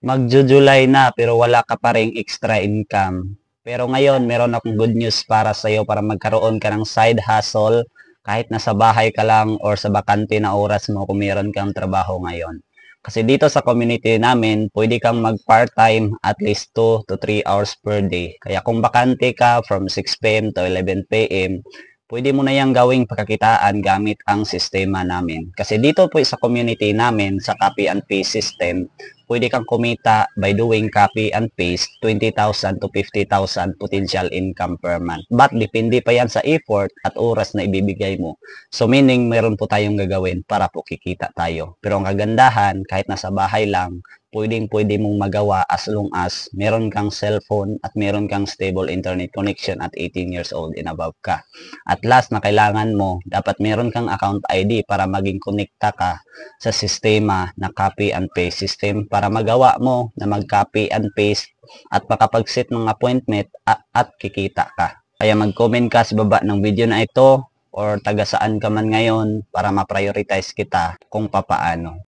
Magjo-July na pero wala ka pa ring extra income. Pero ngayon, meron akong good news para sa iyo para magkaroon ka ng side hustle kahit nasa bahay ka lang or sa bakante na oras mo kung meron kang trabaho ngayon. Kasi dito sa community namin, pwede kang mag-part-time at least 2 to 3 hours per day. Kaya kung bakante ka from 6 p.m. to 11 p.m., pwede mo na yung gawing pagkakitaan gamit ang sistema namin. Kasi dito po sa community namin, sa copy and paste system, pwede kang kumita by doing copy and paste 20,000 to 50,000 potential income per month. But depende pa yan sa effort at oras na ibibigay mo. So meaning meron po tayong gagawin para po kikita tayo. Pero ang kagandahan, kahit nasa bahay lang, pwede mong magawa as long as meron kang cellphone at meron kang stable internet connection at 18 years old and above ka. At last na kailangan mo, dapat meron kang account ID para maging connecta ka sa sistema na copy and paste system para magawa mo na mag-copy and paste at makapag-set ng appointment at kikita ka. Kaya mag-comment ka sa baba ng video na ito or taga saan ka man ngayon para ma-prioritize kita kung papaano.